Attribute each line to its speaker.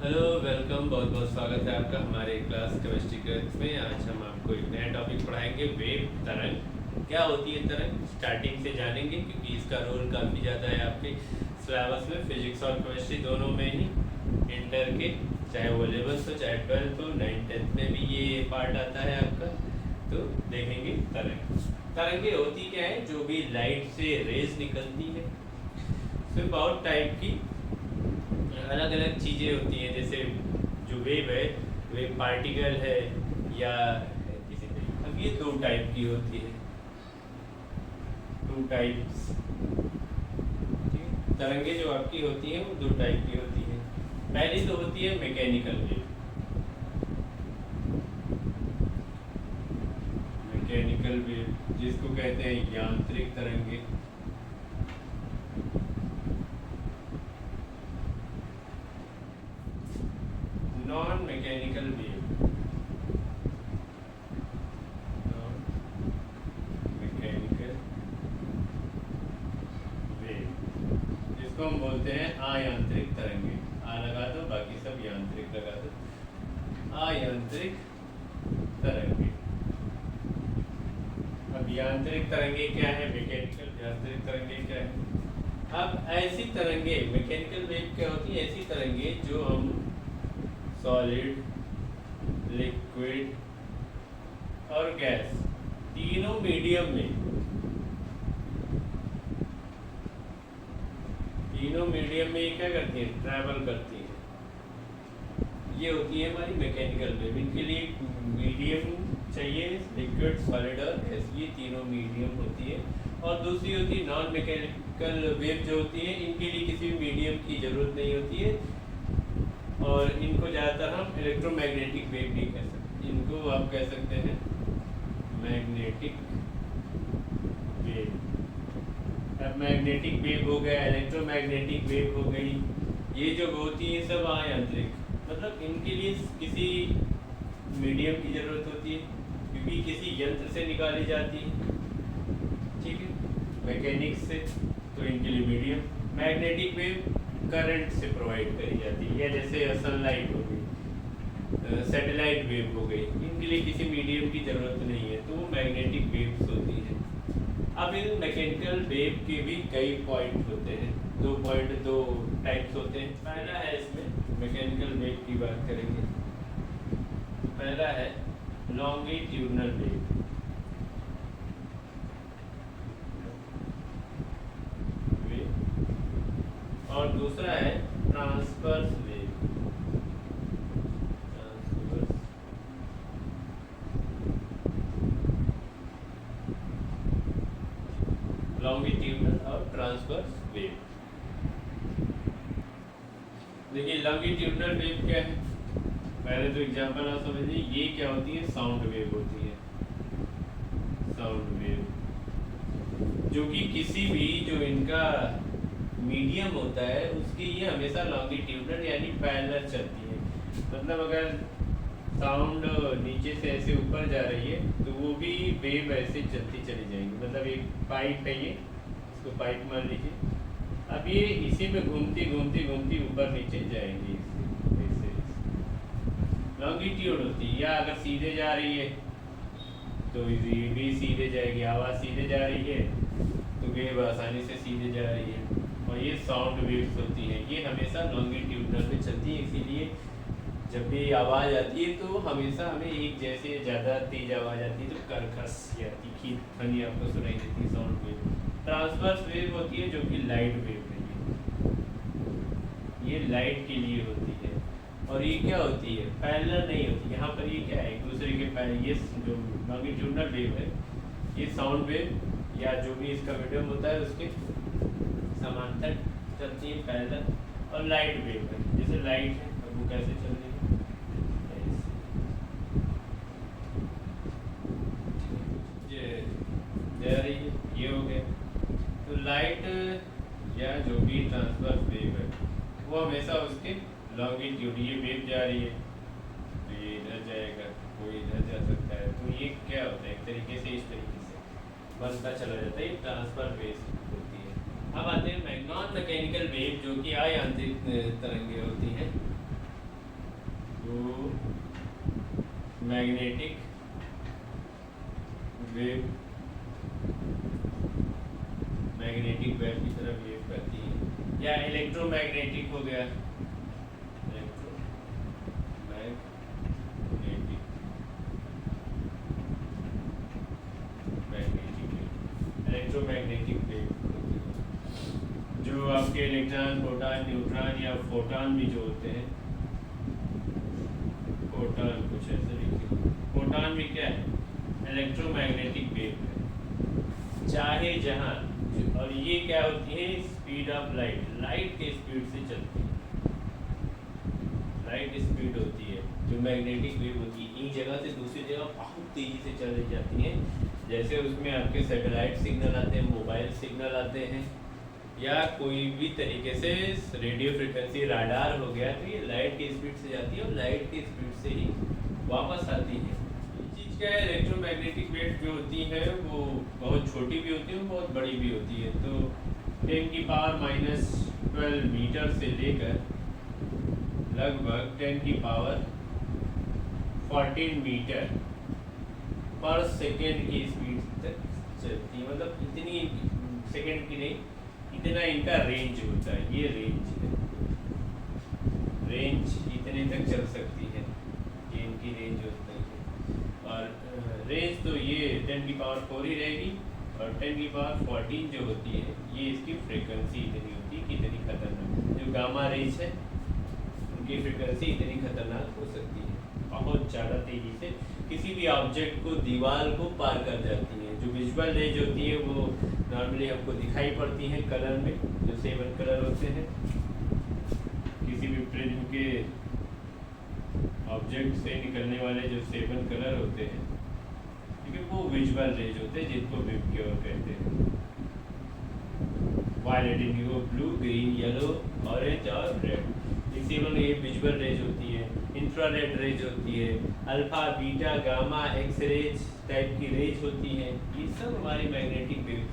Speaker 1: Hello welcome, बहुत बहुत स्वागत है आपका हमारे क्लास केमिस्ट्री क्लास में। आज हम आपको एक नया टॉपिक पढ़ाएंगे, वेव तरंग। क्या होती है तरंग, स्टार्टिंग से जानेंगे क्योंकि इसका रोल काफ़ी ज़्यादा है आपके सिलेबस में, फिजिक्स और केमिस्ट्री दोनों में ही। इंटर के चाहे वो 11th हो चाहे 12th हो, 9th में भी ये पार्ट आता है आपका। तो देखेंगे तरंग। तरंगे होती क्या है, जो भी लाइट से रेज निकलती है। तो बहुत टाइप की अलग अलग चीज़ें होती हैं, जैसे जो वेव है, वेव पार्टिकल है या किसी तरीके। अब ये दो टाइप की होती है, टू टाइप्स। तरंगे जो आपकी होती हैं वो दो टाइप की होती हैं। पहली तो होती है मैकेनिकल वेव। मैकेनिकल वेव जिसको कहते हैं यांत्रिक तरंगे। Non mechanical wave, non mechanical wave जिसको हम बोलते हैं अयांत्रिक तरंगे। आ लगा दो, बाकी सब यांत्रिक लगा दो। अयांत्रिक तरंगे। अब यांत्रिक तरंगे क्या है, मैकेनिकल यांत्रिक तरंगे क्या है। अब ऐसी तरंगे, मैकेनिकल वेव क्या होती है, ऐसी तरंगे जो हम सॉलिड, लिक्विड और गैस तीनों मीडियम में, तीनों मीडियम में ये क्या करती है, ट्रैवल करती है। ये होती है हमारी मैकेनिकल वेव। इनके लिए मीडियम चाहिए, लिक्विड, सॉलिड और गैस, ये तीनों मीडियम होती है। और दूसरी होती है नॉन मैकेनिकल वेव, जो होती है इनके लिए किसी भी मीडियम की ज़रूरत नहीं होती है और इनको ज़्यादातर हम इलेक्ट्रोमैग्नेटिक वेव भी कह सकते हैं। इनको आप कह सकते हैं मैग्नेटिक वेव। अब मैग्नेटिक वेव हो गया, इलेक्ट्रोमैग्नेटिक वेव हो गई, ये जो होती है सब अयांत्रिक, मतलब इनके लिए किसी मीडियम की ज़रूरत होती है क्योंकि किसी यंत्र से निकाली जाती है, ठीक है, मैकेनिक्स से। तो इनके लिए मीडियम। मैग्नेटिक वेव करंट से प्रोवाइड करी जाती है, या जैसे सनलाइट हो गई, सैटेलाइट वेव हो गई, इनके लिए किसी मीडियम की ज़रूरत नहीं है, तो वो मैग्नेटिक वेव्स होती है। अब इन मैकेनिकल वेव के भी कई पॉइंट होते हैं, दो टाइप्स होते हैं। पहला है, इसमें मैकेनिकल वेव की बात करेंगे, पहला है लॉन्गिट्यूडनल वेव। और दूसरा है ट्रांसवर्स वेव। लॉन्गिट्यूडनल और ट्रांसवर्स वेव। देखिए लॉन्गिट्यूडनल वेव क्या है, पहले तो एग्जांपल आप समझिए। ये क्या होती है, साउंड वेव होती है। साउंड वेव जो कि किसी भी जो इनका मीडियम होता है उसकी ये हमेशा लॉन्गिट्यूडनल यानी पैरेलल चलती है। मतलब अगर साउंड नीचे से ऐसे ऊपर जा रही है तो वो भी वेव ऐसे चलती चली जाएगी। मतलब एक पाइप है, ये इसको पाइप मान लीजिए। अब ये इसी में घूमती घूमती घूमती ऊपर नीचे जाएंगी, ऐसे लॉन्गिट्यूड होती है। या अगर सीधे जा रही है तो ये भी सीधे जाएगी, आवाज़ सीधे जा रही है तो वेव आसानी से सीधे जा रही है। और ये साउंड वेव्स होती हैं, ये हमेशा लॉन्गिट्यूडनल पे चलती है। इसीलिए जब भी आवाज़ आती है तो हमेशा हमें एक जैसे ज़्यादा तेज आवाज़ आती है तो कर्कश या तीखी ध्वनि आपको सुनाई देती है, साउंड वेव। ट्रांसवर्स वेव होती है जो कि लाइट वेव है, ये लाइट के लिए होती है। और ये क्या होती है, पैरेलल नहीं होती। यहाँ पर ये क्या है, एक दूसरे के पैरेलल। ये जो लॉन्गिट्यूडनल वेव है ये साउंड वेव या जो भी इसका मीडियम होता है उसके समांतर चलती है, पैरेलल। और लाइट वेव है, जैसे लाइट है, अब वो कैसे चल रही है, जा रही है, ये हो गया। तो लाइट या जो भी ट्रांसवर्स वेव है वो हमेशा उसके लॉन्गिट्यूड, ये वेव जा रही है तो ये इधर जाएगा, कोई इधर जा सकता है। तो ये क्या होता है, एक तरीके से इस तरीके से बनता चला जाता है, ये ट्रांसफर वेव होती है। अब आते हैं नॉन मैकेनिकल वेव जो कि अयांत्रिक तरंगे होती हैं। वो मैग्नेटिक वेव की तरह वेव करती है, या इलेक्ट्रोमैग्नेटिक हो गया, इलेक्ट्रोमैग्नेटिक वेव जो आपके इलेक्ट्रॉन, प्रोटॉन, न्यूट्रॉन या फोटॉन भी जो होते हैं, फोटॉन कुछ ऐसे लिखिए, फोटॉन भी क्या है, इलेक्ट्रोमैग्नेटिक वेव है, चाहे जहाँ, और ये क्या होती है, स्पीड ऑफ लाइट, लाइट के स्पीड से चलती है, लाइट स्पीड होती है जो मैग्नेटिक वेव होती है, एक जगह से दूसरी जगह बहुत तेजी से चली जाती है, जैसे उसमें आपके सैटेलाइट सिग्नल आते हैं, मोबाइल सिग्नल आते हैं, या कोई भी तरीके से रेडियो फ्रिक्वेंसी राडार हो गया, तो ये लाइट की स्पीड से जाती है और लाइट की स्पीड से ही वापस आती है। ये चीज़ क्या है, इलेक्ट्रोमैग्नेटिक वेव जो होती है वो बहुत छोटी भी होती है और बहुत बड़ी भी होती है। तो 10⁻⁻12 मीटर से लेकर लगभग 10⁻14 मीटर पर सेकेंड की स्पीड तक चलती है, मतलब इतनी सेकेंड की नहीं, इतना इनका रेंज होता है, ये रेंज है, रेंज इतने तक चल सकती है, ये इनकी रेंज होती है। और रेंज तो ये 10⁻4 ही रहेगी, और 10⁻14 जो होती है ये इसकी फ्रीक्वेंसी इतनी होती है, कितनी खतरनाक, जो गामा रेज है उनकी फ्रीक्वेंसी इतनी खतरनाक हो सकती है, बहुत ज़्यादा तेज़ी से किसी भी ऑब्जेक्ट को, दीवार को पार कर जाती है। जो विजुअल रेज होती है वो नॉर्मली हमको दिखाई पड़ती हैं कलर में, जो 7 कलर होते हैं, किसी भी प्रिज्म के ऑब्जेक्ट से निकलने वाले जो 7 कलर होते हैं, ठीक है, वो विजुअल रेज होते हैं, जिनको विबग्योर कहते हैं। Violet, indigo, blue, green, yellow, orange और रेड, ये विजुअल रेज होती है। इंफ्रारेड रेज होती है, alpha, beta, gamma, X rays type की रेज होती है, ये सब हमारी मैग्नेटिक वेव